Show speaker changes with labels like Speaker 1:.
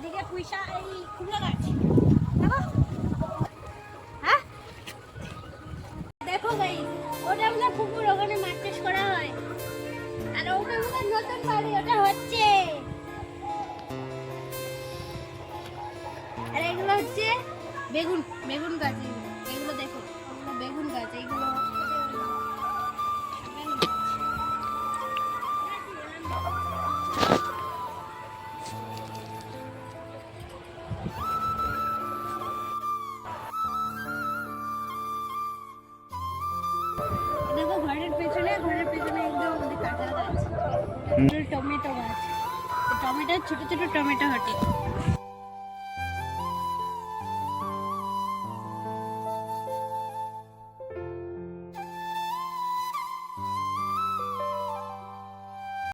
Speaker 1: এদিকে পুঁইশা এই কুমড়ো গাছ দেখো। হ্যাঁ দেখো ভাই, ওটা আমাদের পুকুর, ওখানে মাছ চাষ করা হয়। আর ওটা আমাদের নতুন বাড়ি, ওটা হচ্ছে। আর এগুলো হচ্ছে বেগুন, বেগুন গাছ। এগুলো দেখো, এগুলো বেগুন গাছ। এইগুলো দেখো ঘরের পেছনে, ঘরের পেছনে একদম কাঁচা গাছ, টমেটো গাছ। টমেটো, ছোট ছোট টমেটো হটে।